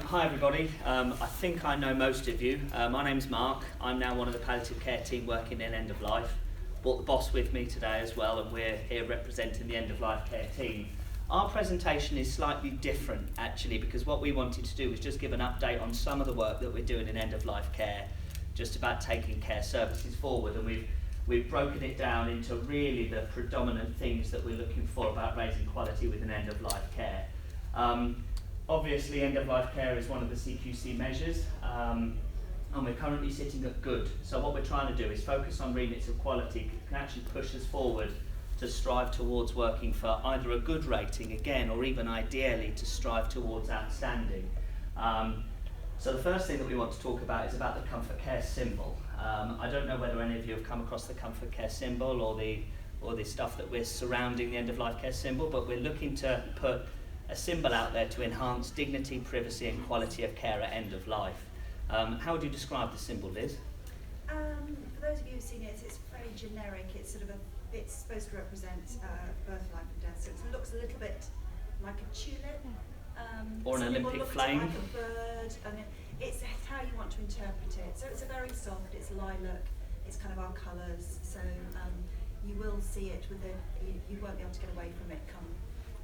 Hi everybody, I think I know most of you. My name's Mark. I'm now one of the palliative care team working in end of life. Brought the boss with me today as well, and we're here representing the end of life care team. Our presentation is slightly different actually, because what we wanted to do was just give an update on some of the work that we're doing in end of life care, just about taking care services forward, and we've broken it down into really the predominant things that we're looking for about raising quality within end of life care. Obviously, end-of-life care is one of the CQC measures, and we're currently sitting at good. So what we're trying to do is focus on remits of quality that can actually push us forward to strive towards working for either a good rating, again, or even ideally to strive towards outstanding. So the first thing that we want to talk about is about the Comfort Care symbol. I don't know whether any of you have come across the Comfort Care symbol or the stuff that we're surrounding the end-of-life care symbol, but we're looking to put a symbol out there to enhance dignity, privacy and quality of care at end of life. How would you describe the symbol, Liz? For those of you who've seen it, it's very generic. It's it's supposed to represent birth, life and death. So it looks a little bit like a tulip. Or an Olympic flame. Like a bird. It's how you want to interpret it. So it's a very soft, it's lilac, it's kind of our colours. So you will see it you won't be able to get away from it come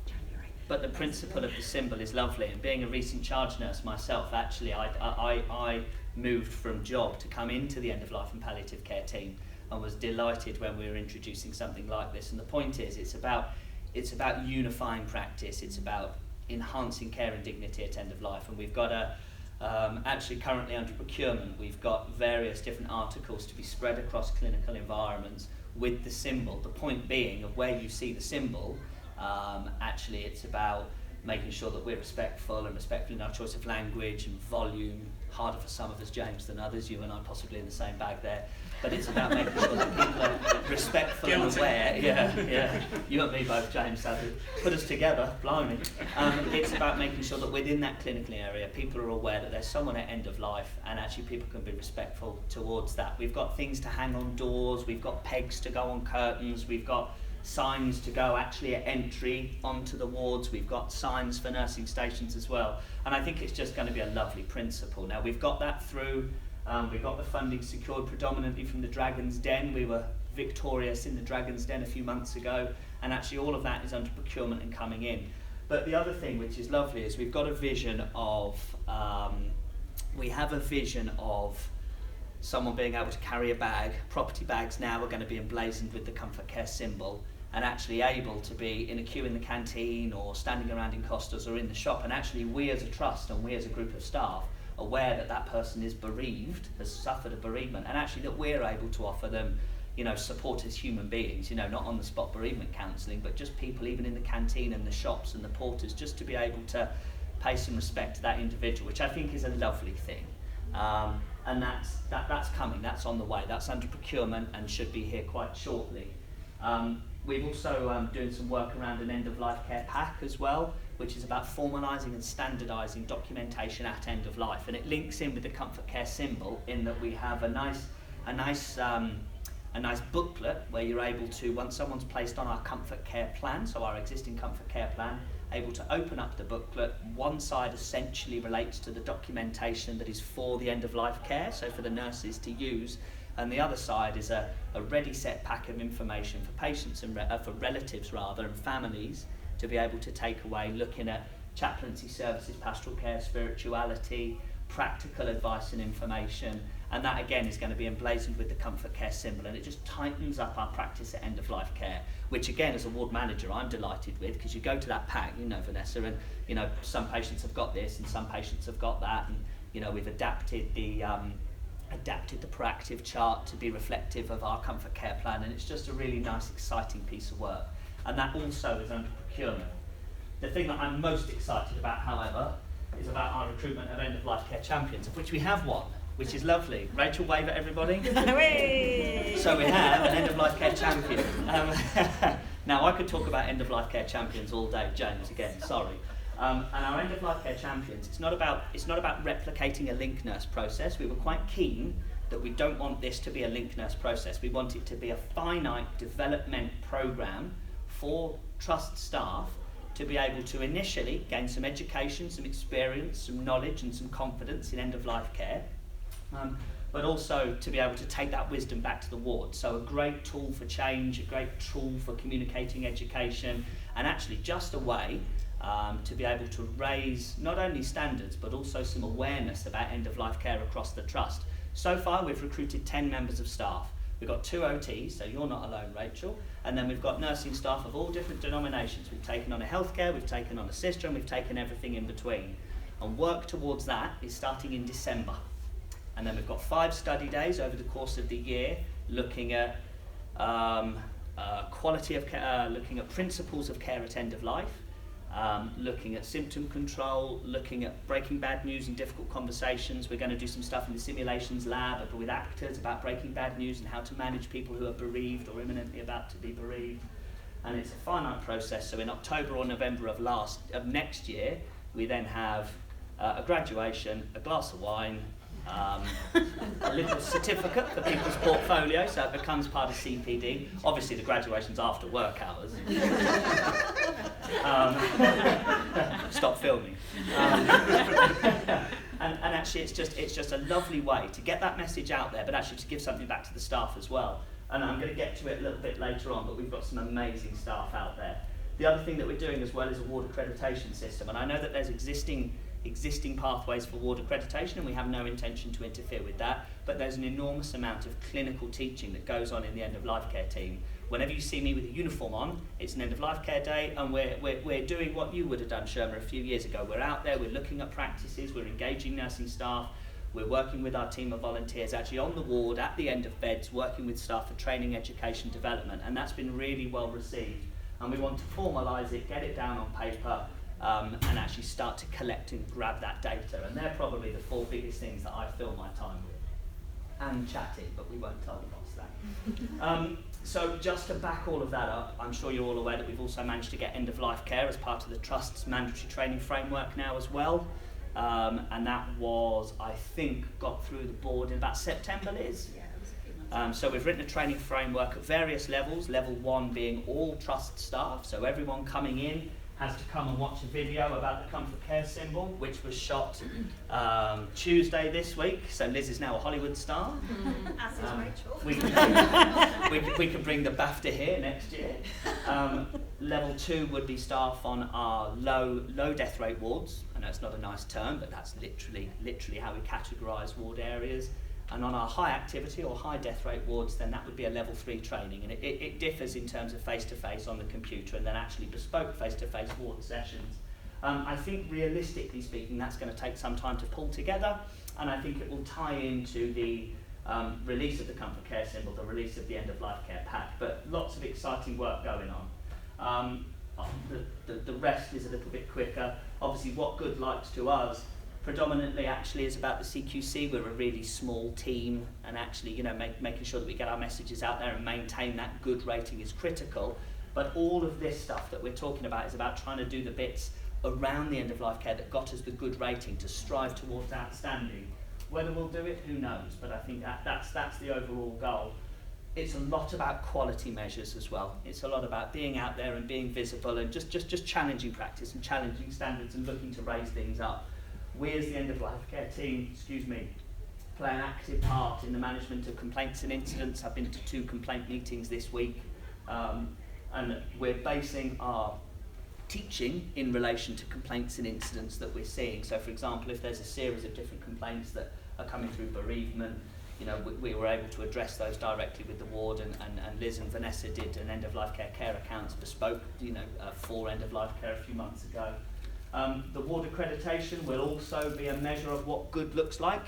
January. But the principle of the symbol is lovely, and being a recent charge nurse myself, actually, I moved from job to come into the end-of-life and palliative care team, and was delighted when we were introducing something like this. And the point is, it's about unifying practice, it's about enhancing care and dignity at end of life, and we've got actually currently under procurement, we've got various different articles to be spread across clinical environments with the symbol. The point being of where you see the symbol, actually it's about making sure that we're respectful in our choice of language and volume. Harder for some of us, James, than others. You and I possibly in the same bag there. But it's about making sure that people are respectful and aware. Yeah. You and me both, James, sadly. Put us together, blimey. It's about making sure that within that clinical area, people are aware that there's someone at end of life, and actually people can be respectful towards that. We've got things to hang on doors, we've got pegs to go on curtains, we've got signs to go actually at entry onto the wards, we've got signs for nursing stations as well, and I think it's just going to be a lovely principle. Now we've got that through, we've got the funding secured predominantly from the Dragon's Den. We were victorious in the Dragon's Den a few months ago, and actually all of that is under procurement and coming in. But the other thing which is lovely is we've got a vision of, someone being able to carry a bag. Property bags now are going to be emblazoned with the Comfort Care symbol, and actually able to be in a queue in the canteen or standing around in Costas or in the shop, and actually we as a trust and we as a group of staff aware that that person is bereaved, has suffered a bereavement, and actually that we're able to offer them, support as human beings, not on the spot bereavement counselling, but just people even in the canteen and the shops and the porters, just to be able to pay some respect to that individual, which I think is a lovely thing. And that's coming, that's on the way, that's under procurement and should be here quite shortly. We've also doing some work around an end-of-life care pack as well, which is about formalising and standardising documentation at end of life, and it links in with the Comfort Care symbol in that we have a nice booklet where you're able to, once someone's placed on our Comfort Care plan, so our existing Comfort Care plan, able to open up the booklet. One side essentially relates to the documentation that is for the end-of-life care, so for the nurses to use, and the other side is a ready set pack of information for patients and for relatives rather, and families to be able to take away, looking at chaplaincy services, pastoral care, spirituality, practical advice and information, and that again is going to be emblazoned with the Comfort Care symbol, and it just tightens up our practice at end of life care, which again as a ward manager I'm delighted with, because you go to that pack, Vanessa, and some patients have got this and some patients have got that, and we've adapted the proactive chart to be reflective of our Comfort Care plan, and it's just a really nice exciting piece of work, and that also is under procurement. The thing that I'm most excited about, however, is about our recruitment of end of life care champions, of which we have one, which is lovely. Rachel, wave at everybody. So we have an end of life care champion. Now I could talk about end of life care champions all day, James, again, sorry. And our end of life care champions, it's not about replicating a link nurse process. We were quite keen that we don't want this to be a link nurse process. We want it to be a finite development program for trust staff to be able to initially gain some education, some experience, some knowledge and some confidence in end-of-life care, but also to be able to take that wisdom back to the ward. So a great tool for change, a great tool for communicating education, and actually just a way to be able to raise not only standards but also some awareness about end-of-life care across the trust. So far we've recruited 10 members of staff. We've got 2 OTs, so you're not alone, Rachel, and then we've got nursing staff of all different denominations. We've taken on a healthcare, we've taken on a sister, and we've taken everything in between. And work towards that is starting in December. And then we've got 5 study days over the course of the year looking at quality of care, looking at principles of care at end of life, looking at symptom control, looking at breaking bad news and difficult conversations. We're going to do some stuff in the simulations lab with actors about breaking bad news and how to manage people who are bereaved or imminently about to be bereaved. And it's a finite process, so in October or November of next year, we then have a graduation, a glass of wine, a little certificate for people's portfolio, so it becomes part of CPD. Obviously the graduation's after work hours. Stop filming. And actually it's just a lovely way to get that message out there, but actually to give something back to the staff as well. And I'm going to get to it a little bit later on, but we've got some amazing staff out there. The other thing that we're doing as well is a ward accreditation system, and I know that there's existing pathways for ward accreditation, and we have no intention to interfere with that, but there's an enormous amount of clinical teaching that goes on in the end-of-life care team. Whenever you see me with a uniform on, it's an end-of-life care day, and we're doing what you would have done, Sherma, a few years ago. We're out there, we're looking at practices, we're engaging nursing staff, we're working with our team of volunteers actually on the ward, at the end of beds, working with staff for training, education, development, and that's been really well received. And we want to formalise it, get it down on paper, and actually start to collect and grab that data. And they're probably the 4 biggest things that I fill my time with. And chatting, but we won't tell the boss that. So just to back all of that up, I'm sure you're all aware that we've also managed to get end-of-life care as part of the Trust's mandatory training framework now as well. And that was, I think, got through the board in about September, Liz? Yeah, it was a few months. So we've written a training framework at various levels, level 1 being all Trust staff, so everyone coming in has to come and watch a video about the Comfort Care symbol, which was shot Tuesday this week. So Liz is now a Hollywood star. As is Rachel. We can bring the BAFTA here next year. Level 2 would be staff on our low death rate wards. I know it's not a nice term, but that's literally how we categorise ward areas. And on our high activity or high death rate wards, then that would be a level 3 training, and it differs in terms of face-to-face on the computer and then actually bespoke face-to-face ward sessions. I think realistically speaking that's going to take some time to pull together, and I think it will tie into the release of the Comfort Care symbol, the release of the end-of-life care pack, but lots of exciting work going on. The rest is a little bit quicker. Obviously what good likes to us predominantly actually is about the CQC. We're a really small team, and actually, making sure that we get our messages out there and maintain that good rating is critical. But all of this stuff that we're talking about is about trying to do the bits around the end-of-life care that got us the good rating to strive towards outstanding. Whether we'll do it, who knows? But I think that's the overall goal. It's a lot about quality measures as well. It's a lot about being out there and being visible and just challenging practice and challenging standards and looking to raise things up. We as the end-of-life care team, play an active part in the management of complaints and incidents. I've been to 2 complaint meetings this week, and we're basing our teaching in relation to complaints and incidents that we're seeing. So for example, if there's a series of different complaints that are coming through bereavement, we were able to address those directly with the ward, and Liz and Vanessa did an end-of-life care accounts bespoke, for end-of-life care a few months ago. The ward accreditation will also be a measure of what good looks like.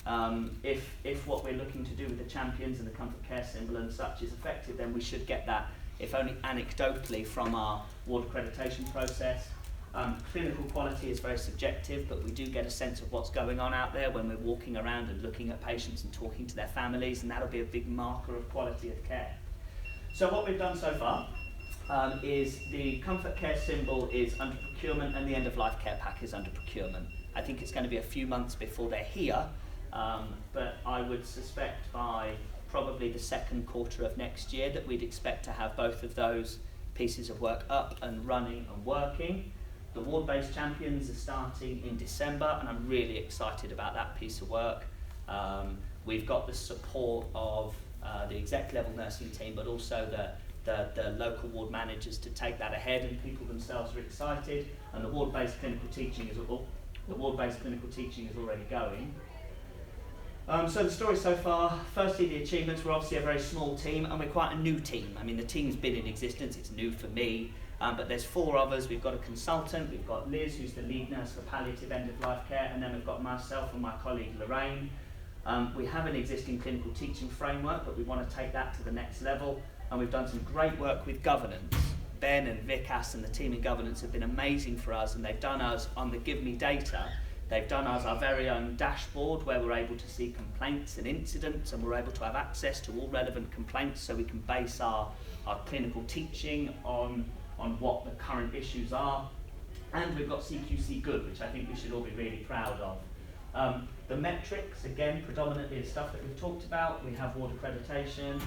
If what we're looking to do with the champions and the Comfort Care symbol and such is effective, then we should get that, if only anecdotally, from our ward accreditation process. Clinical quality is very subjective, but we do get a sense of what's going on out there when we're walking around and looking at patients and talking to their families, and that'll be a big marker of quality of care. So what we've done so far is the Comfort Care symbol is under procurement and the end-of-life care pack is under procurement. I think it's going to be a few months before they're here, but I would suspect by probably the second quarter of next year that we'd expect to have both of those pieces of work up and running and working. The ward-based champions are starting in December, and I'm really excited about that piece of work. We've got the support of the exec level nursing team, but also the local ward managers to take that ahead, and people themselves are excited. And the ward-based clinical teaching is already going. So the story so far, firstly the achievements, we're obviously a very small team and we're quite a new team. I mean, the team's been in existence, it's new for me, but there's 4 of us. We've got a consultant, we've got Liz, who's the lead nurse for palliative end-of-life care, and then we've got myself and my colleague Lorraine. We have an existing clinical teaching framework, but we want to take that to the next level, and we've done some great work with governance. Ben and Vikas and the team in governance have been amazing for us, and they've done us on the Give Me Data. They've done us our very own dashboard where we're able to see complaints and incidents, and we're able to have access to all relevant complaints, so we can base our clinical teaching on what the current issues are. And we've got CQC Good, which I think we should all be really proud of. The metrics, again, predominantly is stuff that we've talked about. We have ward accreditation.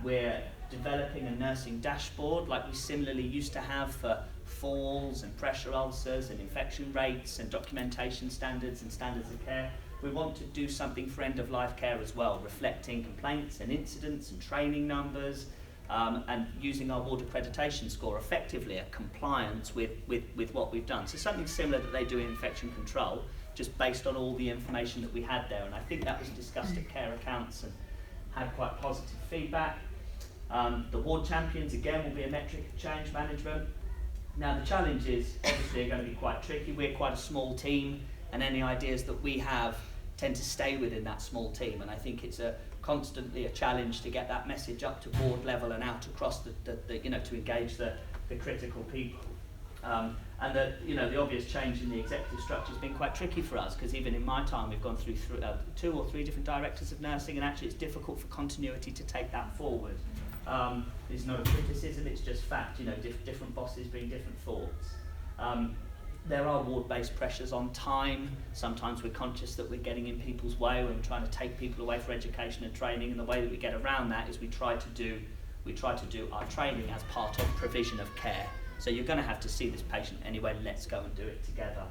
We're developing a nursing dashboard like we similarly used to have for falls and pressure ulcers and infection rates and documentation standards and standards of care. We want to do something for end-of-life care as well, reflecting complaints and incidents and training numbers, and using our ward accreditation score effectively at compliance with what we've done. So something similar that they do in infection control, just based on all the information that we had there. And I think that was discussed at Care Accounts and had quite positive feedback. The ward champions, again, will be a metric of change management. Now the challenges obviously are going to be quite tricky. We're quite a small team, and any ideas that we have tend to stay within that small team, and I think it's constantly a challenge to get that message up to board level and out across the to engage the critical people. And the obvious change in the executive structure has been quite tricky for us, because even in my time we've gone through 2 or 3 different directors of nursing, and actually it's difficult for continuity to take that forward. It's not a criticism, it's just fact. Different bosses bring different thoughts. There are ward-based pressures on time. Sometimes we're conscious that we're getting in people's way when we're trying to take people away for education and training, and the way that we get around that is we try to do our training as part of provision of care. So you're going to have to see this patient anyway, let's go and do it together.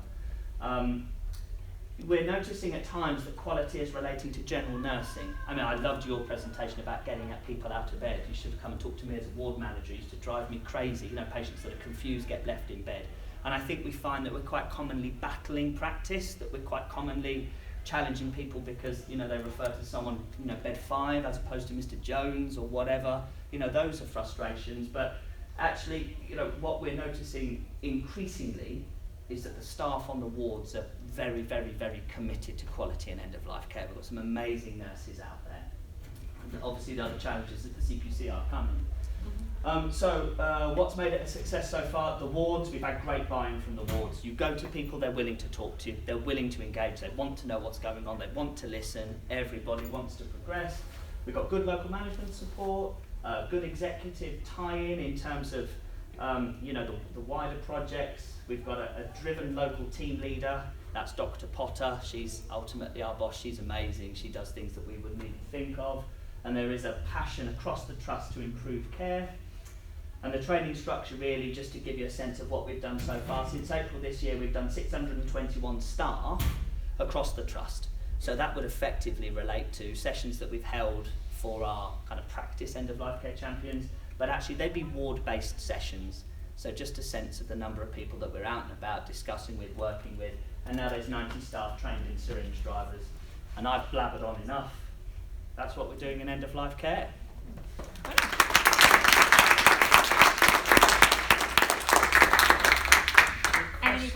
We're noticing at times that quality is relating to general nursing. I mean, I loved your presentation about getting people out of bed. You should have come and talked to me as a ward manager. It used to drive me crazy. Patients that are confused get left in bed. And I think we find that we're quite commonly battling practice, that we're quite commonly challenging people because, they refer to someone, bed 5 as opposed to Mr. Jones or whatever. Those are frustrations. But actually, what we're noticing increasingly is that the staff on the wards are very, very, very committed to quality and end-of-life care. We've got some amazing nurses out there. And obviously, the other challenges that the CQC are coming. What's made it a success so far? The wards, we've had great buy-in from the wards. You go to people, they're willing to talk to you, they're willing to engage, they want to know what's going on, they want to listen, everybody wants to progress. We've got good local management support, good executive tie-in in terms of the wider projects. We've got a driven local team leader, that's Dr. Potter. She's ultimately our boss, she's amazing, she does things that we wouldn't even think of. And there is a passion across the trust to improve care. And the training structure, really, just to give you a sense of what we've done so far, since April this year we've done 621 staff across the trust. So that would effectively relate to sessions that we've held for our kind of practice end-of-life care champions, but actually they'd be ward-based sessions. So just a sense of the number of people that we're out and about discussing with, working with, and now there's 90 staff trained in syringe drivers. And I've blabbered on enough. That's what we're doing in end-of-life care.